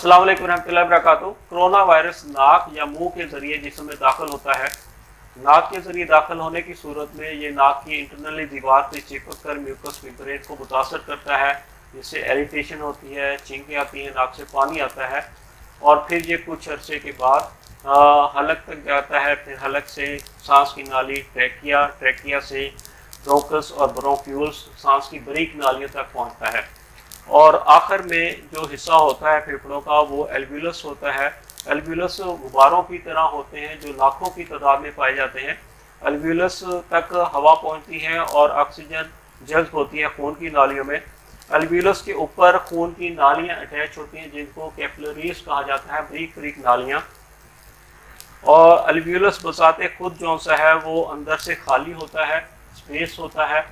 अस्सलाम वालेकुम रहमतुल्लाहि व बरकातुहू। कोरोना वायरस नाक या मुंह के जरिए जिस्म में दाखिल होता है। नाक के जरिए दाखिल होने की सूरत में ये नाक की इंटरनली दीवार से चिपक कर म्यूकस मेम्ब्रेन को मुतासर करता है, जिससे इरिटेशन होती है, छींकें आती हैं, नाक से पानी आता है और फिर ये कुछ अरसे के बाद हलक तक जाता है। फिर हलक से सांस की नाली, ट्रैकिया से ब्रोंकस और ब्रोंक्यूल्स, सांस की बारीक नालियों तक पहुँचता है और आखिर में जो हिस्सा होता है फेफड़ों का वो एल्वियोलस होता है। एल्वियोलस गुब्बारों की तरह होते हैं जो लाखों की तादाद में पाए जाते हैं। एल्वियोलस तक हवा पहुंचती है और ऑक्सीजन जज्ब होती है खून की नालियों में। एल्वियोलस के ऊपर खून की नालियां अटैच होती हैं जिनको कैपिलरीज कहा जाता है, बारीक बारीक नालियां। और एल्वियोलस बसाते खुद जो सा है वो अंदर से खाली होता है, स्पेस होता है।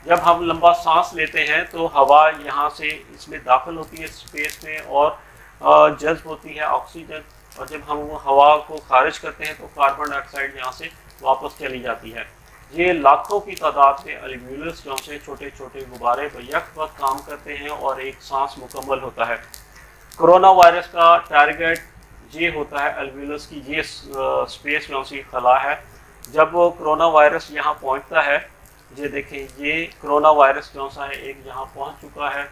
जब हम लंबा सांस लेते हैं तो हवा यहाँ से इसमें दाखिल होती है स्पेस में और जज्ब होती है ऑक्सीजन, और जब हम हवा को खारिज करते हैं तो कार्बन डाइऑक्साइड यहाँ से वापस चली जाती है। ये लाखों की तादाद में एल्वियोलस जो से छोटे छोटे गुब्बारे बैक वक्त काम करते हैं और एक सांस मुकम्मल होता है। कोरोना वायरस का टारगेट ये होता है एल्वियोलस की ये स्पेस जो सी खला है। जब कोरोना वायरस यहाँ पहुँचता है, ये देखें, ये कोरोना वायरस जो सा है एक यहाँ पहुँच चुका है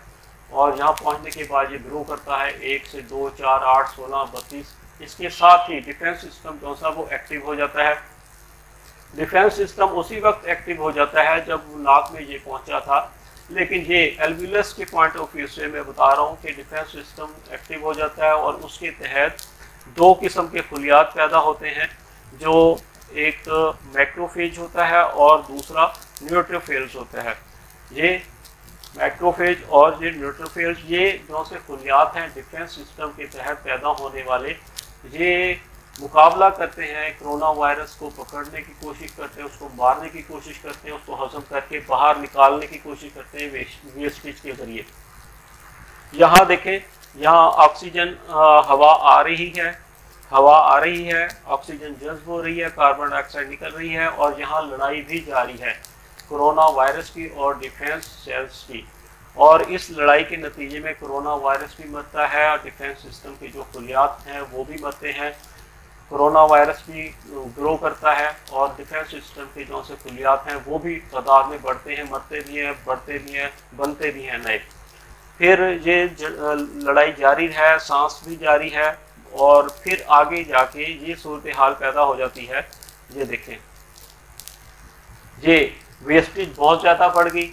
और यहाँ पहुँचने के बाद ये ग्रो करता है 1 से 2, 4, 8, 16, 32। इसके साथ ही डिफेंस सिस्टम जो सा वो एक्टिव हो जाता है। डिफेंस सिस्टम उसी वक्त एक्टिव हो जाता है जब नाक में ये पहुँचा था, लेकिन ये एल्वियोलस के पॉइंट ऑफ व्यू से मैं बता रहा हूँ कि डिफेंस सिस्टम एक्टिव हो जाता है और उसके तहत दो किस्म के खुलियात पैदा होते हैं, जो एक मैक्रोफेज होता है और दूसरा न्यूट्रोफिल्स होता है। ये मैक्रोफेज और ये न्यूट्रोफिल्स, ये जो से खुलियात हैं डिफेंस सिस्टम के तहत पैदा होने वाले, ये मुकाबला करते हैं, कोरोना वायरस को पकड़ने की कोशिश करते हैं, उसको मारने की कोशिश करते हैं, उसको हजम करके बाहर निकालने की कोशिश करते हैं वेस्टेज के ज़रिए। यहाँ देखें, यहाँ ऑक्सीजन हवा आ रही है, ऑक्सीजन जज्ब हो रही है, कार्बन डाइऑक्साइड निकल रही है और यहाँ लड़ाई भी जारी है कोरोना वायरस की और डिफेंस सेल्स की। और इस लड़ाई के नतीजे में कोरोना वायरस भी मरता है और डिफेंस सिस्टम के जो खुलियात हैं वो भी मरते हैं। कोरोना वायरस भी ग्रो करता है और डिफेंस सिस्टम के जो से खुलियात हैं वो भी तादाद में बढ़ते हैं, मरते भी हैं, बढ़ते भी हैं, बनते भी हैं नए। फिर ये लड़ाई जारी है, सांस भी जारी है और फिर आगे जाके ये सूरत हाल पैदा हो जाती है। ये देखें, ये वेस्टेज बहुत ज़्यादा बढ़ गई,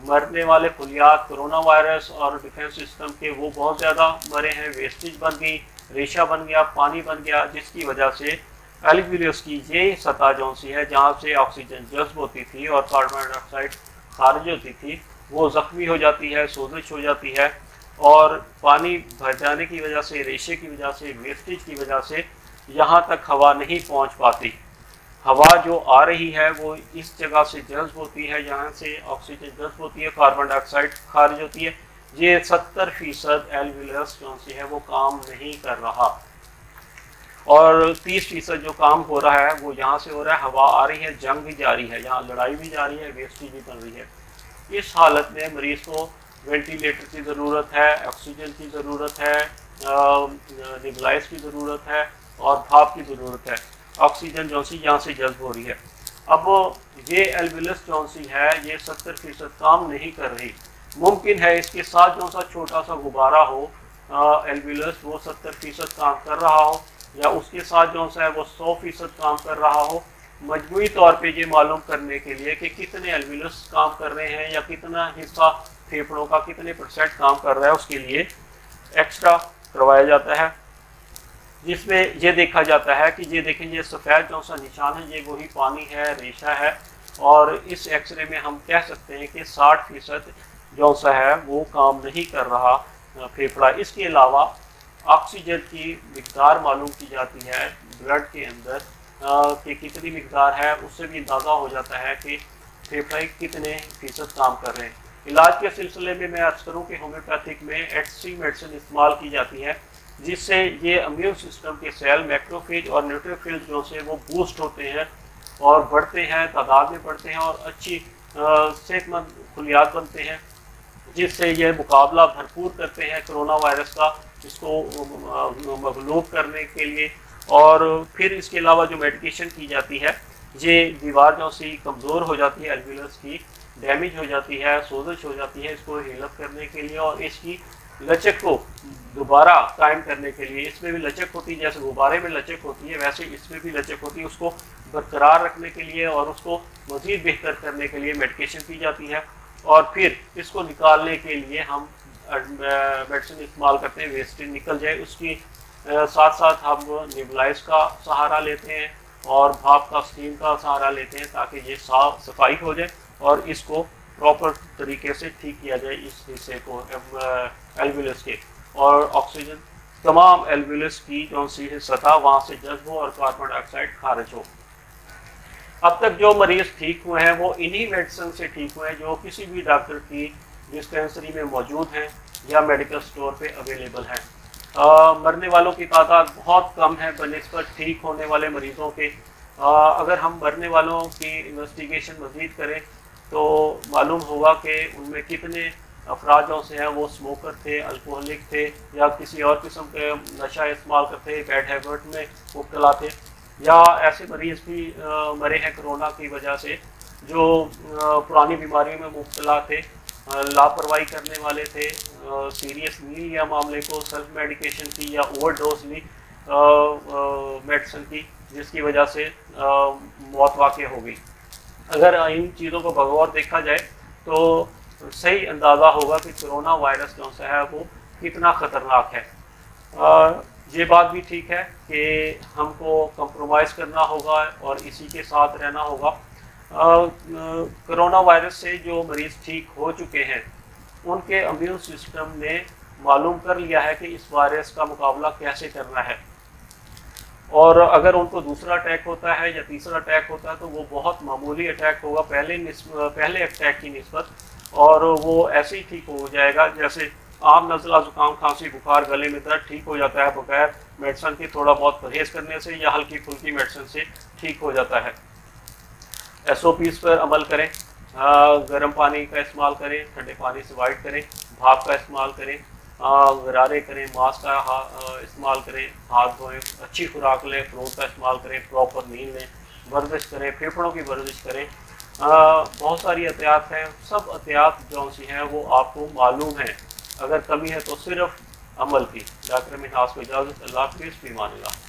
मरने वाले खुलियात कोरोना वायरस और डिफेंस सिस्टम के वो बहुत ज़्यादा मरे हैं, वेस्टेज बन गई, रेशा बन गया, पानी बन गया, जिसकी वजह से एल्वियोलस की ये सतह जो सी है जहाँ से ऑक्सीजन जज्ब होती थी और कार्बन डाइऑक्साइड खारिज होती थी वो ज़ख्मी हो जाती है, सोजिश हो जाती है और पानी भर जाने की वजह से, रेशे की वजह से, वेस्टेज की वजह से यहाँ तक हवा नहीं पहुँच पाती। हवा जो आ रही है वो इस जगह से जज्ब होती है, यहाँ से ऑक्सीजन जज्ब होती है, कार्बन डाइऑक्साइड खारिज होती है। ये 70% एल्वियोलस जो सी है वो काम नहीं कर रहा और 30% जो काम हो रहा है वो यहाँ से हो रहा है। हवा आ रही है, जंग भी जारी है, यहाँ लड़ाई भी जारी है, वेस्टेज भी बन रही है। इस हालत में मरीज़ को वेंटिलेटर की ज़रूरत है, ऑक्सीजन की ज़रूरत है, नेबुलाइज की ज़रूरत है और भाप की ज़रूरत है। ऑक्सीजन जो सी यहाँ से जज्ब हो रही है। अब ये एल्वियोलस जो सी है ये 70% काम नहीं कर रही। मुमकिन है इसके साथ जो सा छोटा सा गुब्बारा हो एल्वियोलस, वो 70% काम कर रहा हो, या उसके साथ जो सा है वो 100% काम कर रहा हो। मजमूई तौर पे ये मालूम करने के लिए कि कितने एल्वियोलस काम कर रहे हैं या कितना हिस्सा फेफड़ों का कितने % काम कर रहा है, उसके लिए एक्स्ट्रा करवाया जाता है, जिसमें ये देखा जाता है कि ये देखें, ये सफ़ेद जो सा निशान है ये वही पानी है, रेशा है और इस एक्सरे में हम कह सकते हैं कि 60% जो सा है वो काम नहीं कर रहा फेफड़ा। इसके अलावा ऑक्सीजन की मिकदार मालूम की जाती है ब्लड के अंदर कि कितनी मिकदार है, उससे भी अंदाज़ा हो जाता है कि फेफड़े कितने फ़ीसद काम कर रहे हैं। इलाज के सिलसिले में मैं अर्ज़ करूँ कि होम्योपैथिक में एक्सट्रीम मेडिसिन इस्तेमाल की जाती है, जिससे ये इम्यून सिस्टम के सेल मैक्रोफेज और न्यूट्रोफिल जो से वो बूस्ट होते हैं और बढ़ते हैं, तादाद में बढ़ते हैं और अच्छी सेहतमंद खुलियात बनते हैं, जिससे ये मुकाबला भरपूर करते हैं कोरोना वायरस का इसको मगलूब करने के लिए। और फिर इसके अलावा जो मेडिकेशन की जाती है, ये दीवार जो सी कमज़ोर हो जाती है, एल्वियस की डैमेज हो जाती है, सोजश हो जाती है, इसको हीलअप करने के लिए और इसकी लचक को दोबारा कायम करने के लिए, इसमें भी लचक होती है, जैसे गुब्बारे में लचक होती है वैसे इसमें भी लचक होती है, उसको बरकरार रखने के लिए और उसको मज़ीद बेहतर करने के लिए मेडिकेशन की जाती है। और फिर इसको निकालने के लिए हम मेडिसिन इस्तेमाल करते हैं, वेस्टेज निकल जाए उसकी। साथ साथ हम नेबुलाइज का सहारा लेते हैं और भाप का, स्टीम का सहारा लेते हैं ताकि ये साफ सफाई हो जाए और इसको प्रॉपर तरीके से ठीक किया जाए इस हिस्से को एल्वियस के। और ऑक्सीजन तमाम एल्वियस की जो सी सतह वहाँ से जज्ब हो और कार्बन डाइऑक्साइड खारिज हो। अब तक जो मरीज ठीक हुए हैं वो इन्हीं मेडिसिन से ठीक हुए हैं जो किसी भी डॉक्टर की डिस्पेंसरी में मौजूद हैं या मेडिकल स्टोर पे अवेलेबल हैं। मरने वालों की तादाद बहुत कम है बनिस्बत ठीक होने वाले मरीज़ों के। अगर हम मरने वालों की इन्वेस्टिगेशन मज़ीद करें तो मालूम होगा कि उनमें कितने अफराद जो से हैं वो स्मोकर थे, अल्कोहलिक थे या किसी और किस्म के नशा इस्तेमाल करते, बैड हैबिट में मुब्तला थे, या ऐसे मरीज़ भी मरे हैं कोरोना की वजह से जो पुरानी बीमारियों में मुब्तला थे, लापरवाही करने वाले थे, सीरियस नहीं लिया मामले को, सेल्फ मेडिकेशन की या ओवरडोज ली मेडिसिन की, जिसकी वजह से मौत वाक़ई हो गई। अगर इन चीज़ों को बगौर देखा जाए तो सही अंदाज़ा होगा कि कोरोना वायरस जो है वो कितना ख़तरनाक है। ये बात भी ठीक है कि हमको कंप्रोमाइज़ करना होगा और इसी के साथ रहना होगा। कोरोना वायरस से जो मरीज़ ठीक हो चुके हैं उनके इम्यून सिस्टम ने मालूम कर लिया है कि इस वायरस का मुकाबला कैसे करना है, और अगर उनको दूसरा अटैक होता है या तीसरा अटैक होता है तो वो बहुत मामूली अटैक होगा पहले अटैक की निस्बत, और वो ऐसे ही ठीक हो जाएगा जैसे आम नज़ला, ज़ुकाम, खांसी, बुखार, गले में दर्द ठीक हो जाता है बगैर मेडिसिन के, थोड़ा बहुत परहेज़ करने से या हल्की फुल्की मेडिसिन से ठीक हो जाता है। SOPs पर अमल करें, गर्म पानी का इस्तेमाल करें, ठंडे पानी से अवॉइड करें, भाप का इस्तेमाल करें, गरारे करें, मास्क का इस्तेमाल करें, हाथ धोएं, अच्छी खुराक लें, फ्रूट का इस्तेमाल करें, प्रॉपर नींद लें, वर्जिश करें, फेफड़ों की वर्जिश करें। बहुत सारी एहतियात हैं, सब एहतियात जो सी हैं वो आपको मालूम है, अगर कमी है तो सिर्फ अमल की। डॉक्टर मिन्हास को इजाज़त, अल्लाह हाफ़िज़, फ़ी अमान अल्लाह।